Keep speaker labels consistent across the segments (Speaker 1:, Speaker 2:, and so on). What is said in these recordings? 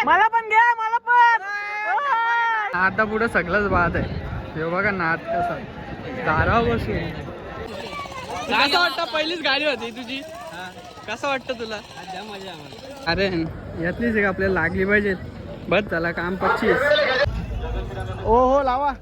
Speaker 1: मला पण घ्या, मला पण. आता पुढे सगळंच बाद आहे. हे बघा नाद कसा दारा बसून. कसं वाटतं? पहिलीच गाडी होती तुझी, कसं वाटतं तुला? मजा आम्हाला. अरे यातलीच एक आपल्याला लागली पाहिजे. बस झाला काम 25. ओ हो लावा.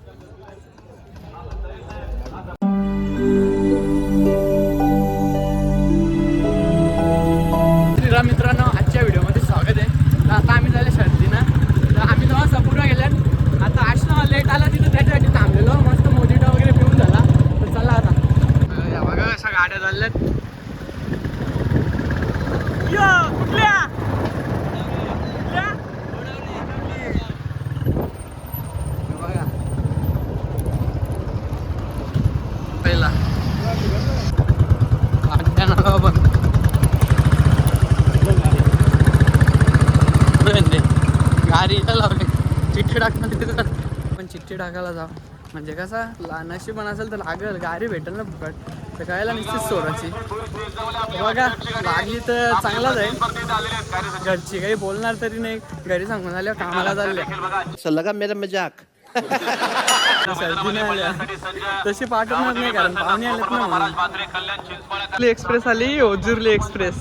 Speaker 1: मित्रांनो आजच्या व्हिडिओमध्ये स्वागत आहे. आता आम्ही झाले शर्दीना, तर आम्ही तेव्हा सपूरला गेल्यात. आता आशना लेट आला तिथं त्याच्यासाठी थांबलेलो. मस्त मोजिटो वगैरे पिऊन झाला. तर चला आता या बघा अशा गाड्या चालल्यात. कुठल्या बघा पहिला पण गाडी लावली चिठ्ठी टाकणार. पण चिठ्ठी टाकायला जाऊ म्हणजे कसा नशीब पण असेल तर लागेल. गाडी भेटेल ना फुकट, तर कळायला निश्चित सोडायची. बघा लागली तर चांगलाच आहे. घरची काही बोलणार तरी नाही. घरी सांगून आल्या कामाला चालल्या.
Speaker 2: मेरा मजाक
Speaker 1: सर्दी नाही आल्या तशी पाठवणार नाही, कारण पाहुणे आलेत ना म्हणून. एक्सप्रेस आली ओजुर्ली एक्सप्रेस.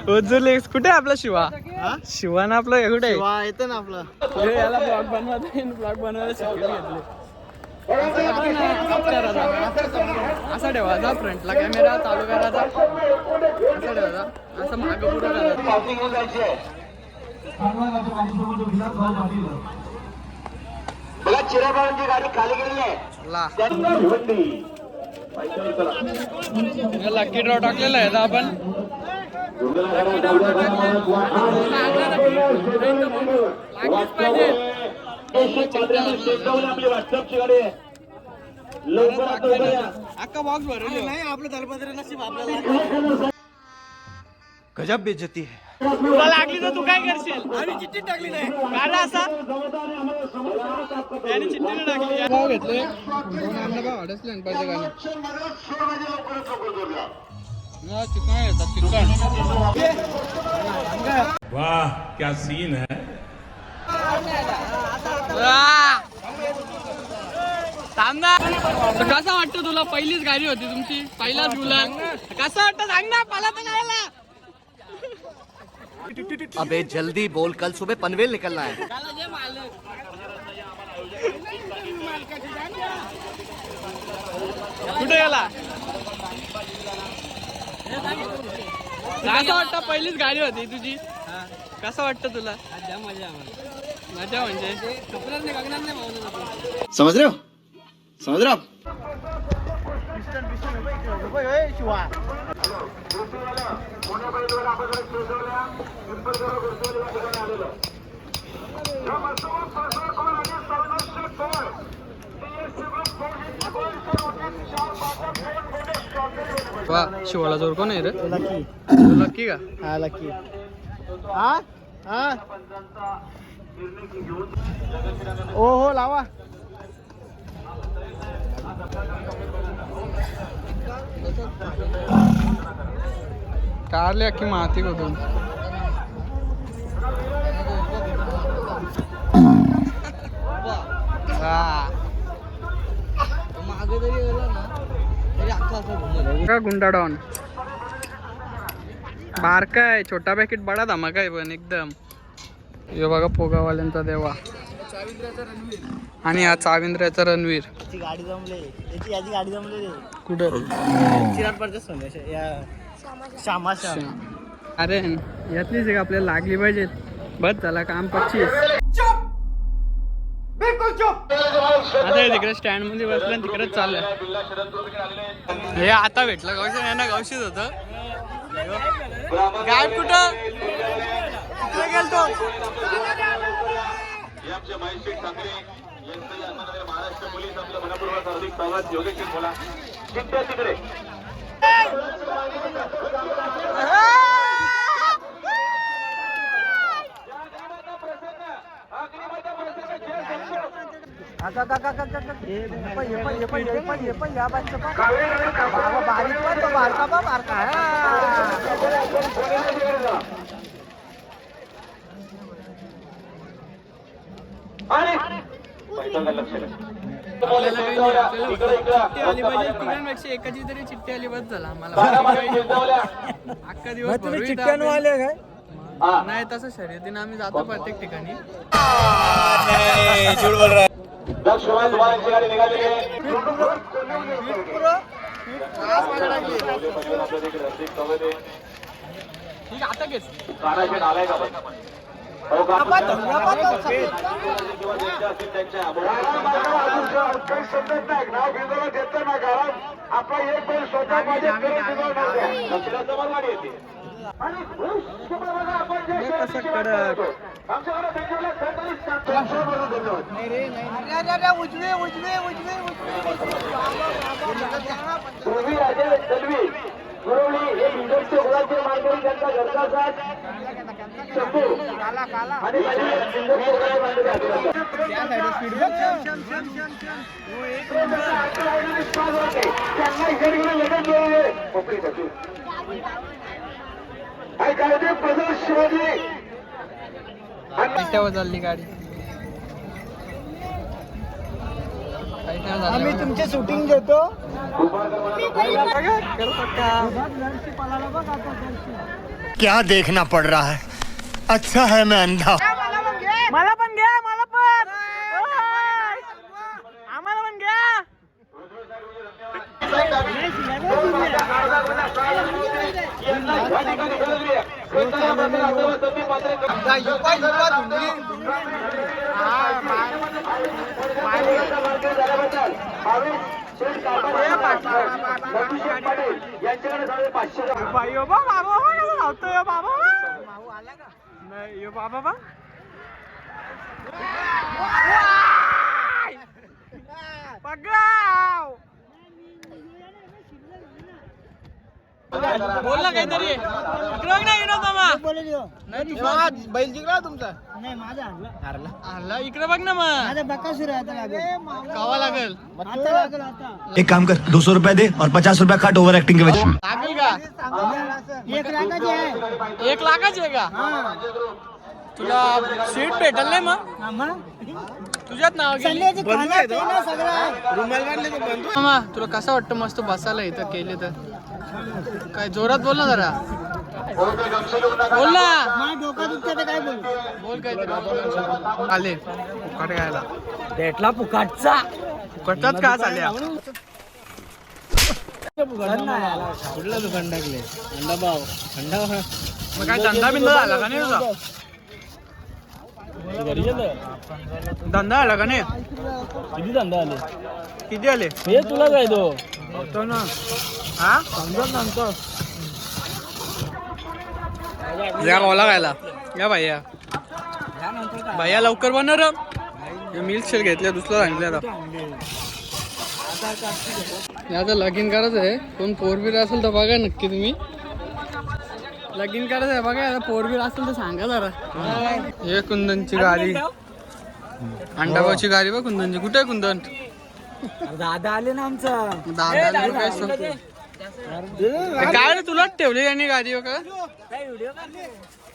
Speaker 1: ओजुर्ली एक्स कुठे आपला शिवा? शिवा ना आपलं कुठे
Speaker 2: येतं ना आपलं.
Speaker 1: याला ब्लॉग बनवायला शिकवून घेतले. असा ठेवायचा फ्रंटला कॅमेरा चालू करायचा, असा ठेवायचा, असं मागं पुढं करायचं.
Speaker 3: चिराबाची गाडी खाली गेली आहे.
Speaker 1: लकी ड्रॉ टाकलेला आहे आपण. अख्खा बॉक्स भरवली नाही आपलं दलपत्र नशीब आपल्याला.
Speaker 2: गजब बेइज्जती है.
Speaker 1: तुला लागली तर तू काय करशील? आम्ही चिठ्ठी टाकली नाही कारण असा त्याने चिठ्ठी नाही टाकली. भाव घेतले दोन आमला भाव अडचले पाहिजे गाणं. चिकन येतात चिकन.
Speaker 4: वाह क्या सीन है.
Speaker 1: कसा वाटतं तुला? पहिलीच गाडी होती तुमची, पहिलाच गुलाल. कसं वाटतं सांग ना. मला तर गायला
Speaker 2: अबे जल्दी बोल, कल सुबह पनवेल निकलना है.
Speaker 1: कुठे गेला? कसं वाटतं? पहिलीच गाडी होती तुझी, कसं वाटतं तुला? मजा आम्हाला. मजा म्हणजे
Speaker 2: समझ रहे हो, समझ रहे हो.
Speaker 1: वा शिवाला जोर कोण आहे रे? लकी का?
Speaker 2: हा लकी. हा हा
Speaker 1: ओ हो लावा. कारले अख्खी माती बघून का गुंडा डॉन बारका आहे. छोटा पॅकेट बडा धमाका आहे पण एकदम. हे बघा पोगावाल्यांचा देवा आणि हा चाविंद्र्याचा रणवीर.
Speaker 2: गाडी जमले याची गाडी जमले
Speaker 1: कुठं? अरे यातलीच एक आपल्याला लागली पाहिजे. बस झाला काम 25. आता तिकडे स्टँड मध्ये बसलं तिकडेच चाललंय. हे आता भेटलं गौशी यांना गौशीच होतं. गाय कुठं गेलतो?
Speaker 3: महाराष्ट्र पोलीस आपलं मनपूर्वक हार्दिक स्वागत. योगेश बोला तिकडे.
Speaker 1: तिघांपेक्षा एकाची तरी चिठ्ठी आली बस झाला आम्हाला. अख्खा दिवस नाही तसं शर्यतीनं आम्ही जातो प्रत्येक ठिकाणी. ठीक आता घेच
Speaker 3: आपला एक बैल स्वतः गुरवली हे इंडस्ट्री गुलाचे मालकरी त्यांचा घरचा साथ आणि
Speaker 1: चालली गाडी.
Speaker 2: आम्ही तुमचे शूटिंग घेतो.
Speaker 5: क्या देखना पड़ रहा है? अच्छा है मैं अंधा.
Speaker 1: मला पण घ्या, मला पण आम्हाला पण घ्या. बोल ना काहीतरी.
Speaker 2: बैल जिंकला तुमचा.
Speaker 1: हल्ला इकडे बघ ना मग. गावा लागेल
Speaker 5: एक काम कर, 200 रुपए दे और 50 रुपए काट ओवर एक्टिंग के वजह.
Speaker 1: लागेल का? 1 लाखाची आहे का? तुला सीट भेटल नाही मग तुझ्यात नाव मामा. तुला कसं वाटतं मस्त बसायला इथं केले तर? काय जोरात बोल ना जरा. बोल ना. बोल काय आले फुकट घ्यायला भेटला. फुकटचाच का चालल्या?
Speaker 2: कुठला दुकान टाकले? अंडा भाव.
Speaker 1: मग काय धंदा बिंदा झाला का नाही तुझा? धंदा आला का नाही?
Speaker 2: किती धंदा आले?
Speaker 1: किती आले?
Speaker 2: हे तुला काय तो
Speaker 1: होतो ना. हा समजत नंतर या गावाला खायला या भैया. भैया लवकर बनव र. मिल्क शेक घेतल्या दुसरं सांगितलं आता. लगीन करायचं आहे. कोण फोर असेल तर बघा नक्की तुम्ही. लगीन करायचं आहे बघा. आता फोर असेल तर सांगा जरा. हे कुंदनची गाडी. अंडाबाची गाडी बघ कुंदनची. कुठे आहे कुंदन?
Speaker 2: दादा आले ना आमचा.
Speaker 1: दादा काय रे तुला ठेवली यांनी गाडी का?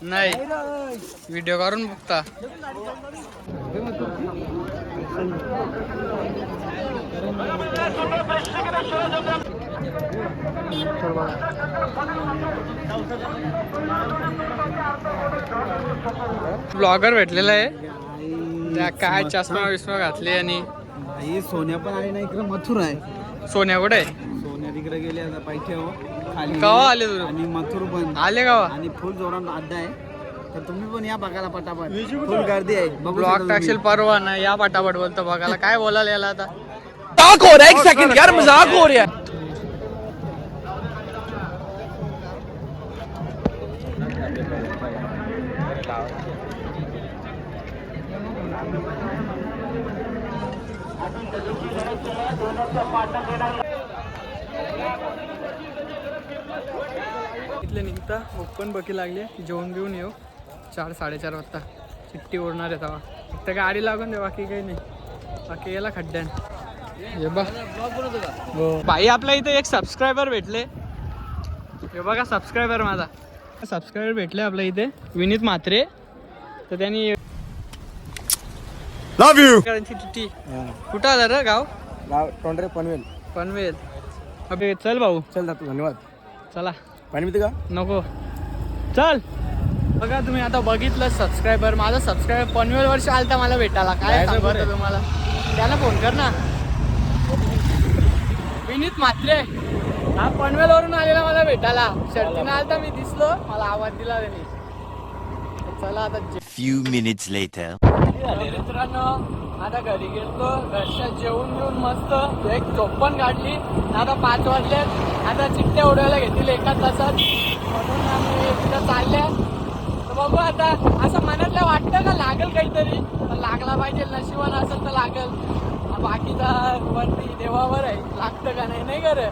Speaker 1: नाही व्हिडिओ काढून बघता. ब्लॉगर भेटलेला आहे. त्या काय चष्मा विस्मा घातले आणि
Speaker 2: सोन्या पण आली ना इकडे. मथुर आहे.
Speaker 1: सोन्या कुठे आहे?
Speaker 2: सोन्या तिकडे गेले आता पाहिजे खाली.
Speaker 1: गावा आले तुझं?
Speaker 2: आणि मथुर पण
Speaker 1: आले गावा.
Speaker 2: आणि फुल जोरात अड्डा आहे. तर तुम्ही पण या बघायला पटापट. फुल गर्दी आहे.
Speaker 1: ब्लॉग टाकशील परवा ना. या पटापट बोलतो बघायला. काय बोलायला याला आता?
Speaker 5: मजाक हो रहा है. एक सेकंड यार, मजाक हो रहा है.
Speaker 1: इथले निघता ओपन बकी लागली. जेवण घेऊन येऊ. 4-4:30 वाजता चिठ्ठी ओढणार आहे तेव्हा. फक्त गाडी लागून दे बाकी काही नाही. बाकी गेला खड्ड्यान. हे बघ भाई आपल्या इथे एक सबस्क्रायबर भेटले. हे बघा सबस्क्रायबर माझा सबस्क्रायबर भेटले आपल्या इथे विनीत म्हात्रे. तर त्यांनी
Speaker 5: लव यू.
Speaker 1: कुठं आलं रे गाव?
Speaker 2: तोंडरे पनवेल.
Speaker 1: पनवेल. अबे चल भाऊ.
Speaker 2: चल जातो. धन्यवाद.
Speaker 1: चला.
Speaker 2: पाणी पिते का?
Speaker 1: नको चल. बघा तुम्ही आता बघितलं सबस्क्रायबर माझा सबस्क्रायबर पनवेल वर्ष आलता मला भेटायला. काय सांगतो तुम्हाला त्याला फोन कर ना. विनीत म्हात्रे हा पनवेल वरून आलेला मला भेटायला. शर्टीनं आलता मी दिसलो मला आवाज दिला त्यांनी. चला आता
Speaker 5: Few minutes later.
Speaker 1: मित्रांनो आता घरी गेलो. घरच्या जेवून घेऊन मस्त एक झोप पण काढली. आता 5 वाजलेत. आता चिठ्ठ्या उडवायला घेतील 1 तासात म्हणून आम्ही तिथं चालल्या. तर बघू आता असं मनातलं वाटतं का लागेल काहीतरी. लागला पाहिजे नशिबान असेल तर लागेल. बाकीचा वरती देवावर आहे लागतं का नाही नाही करे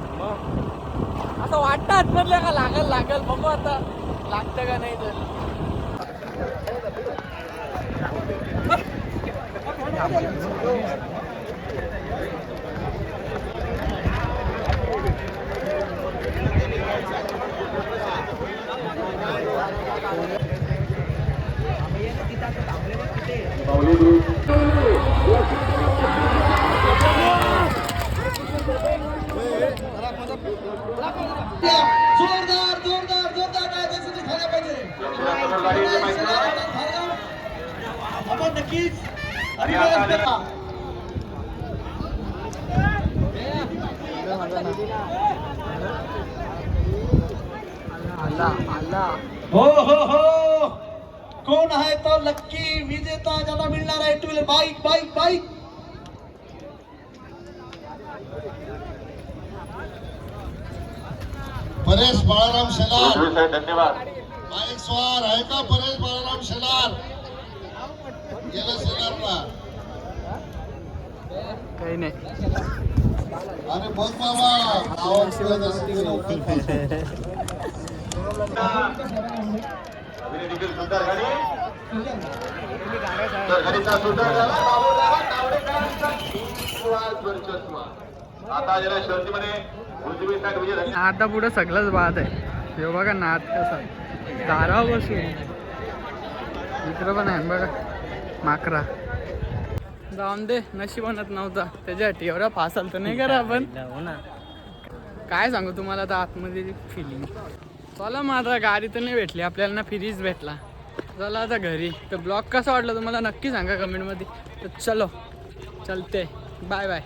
Speaker 1: असं वाटतं आतमधलं का लागल लागल. बघू आता लागतं का नाही तर.
Speaker 2: जोरदार जोरदार जोरदार काय त्यासाठी खायला पाहिजे. आपण नक्कीच हो हो हो. कोण आहे तो लक्की विजेता ज्याला मिळणार आहे 2 wheeler bike bike bike.
Speaker 6: Paresh Balaram Shelar.
Speaker 3: धन्यवाद.
Speaker 6: बाईक स्वार आहे का परेश बाळाराम शेलार? गेला शेलारला.
Speaker 1: काही नाही.
Speaker 6: अरे बघ बाबा गावात
Speaker 3: देखील सुंदर गाडी. तर गाडीचा सुंदर झाला बाबूराव तावडेकरांचा विश्वास वर्चस्व. आता गेल्या शर्यतीमध्ये उजवी साईड विजय झाली.
Speaker 1: आता पुढे सगळंच बाद आहे. हे बघा नाद कसा दारावर बसून. इकडं पण आहे बघा माकरा. जाऊन दे नशिबानत नव्हता त्याच्यासाठी एवढा फासल तर नाही करा आपण. काय सांगू तुम्हाला आता आतमध्ये फिलिंग. चला मग आता गाडी तर नाही भेटली आपल्याला ना फ्रीज भेटला. चला आता घरी. तर ब्लॉग कसा वाटला तुम्हाला नक्की सांगा कमेंटमध्ये. तर चलो चलते बाय बाय.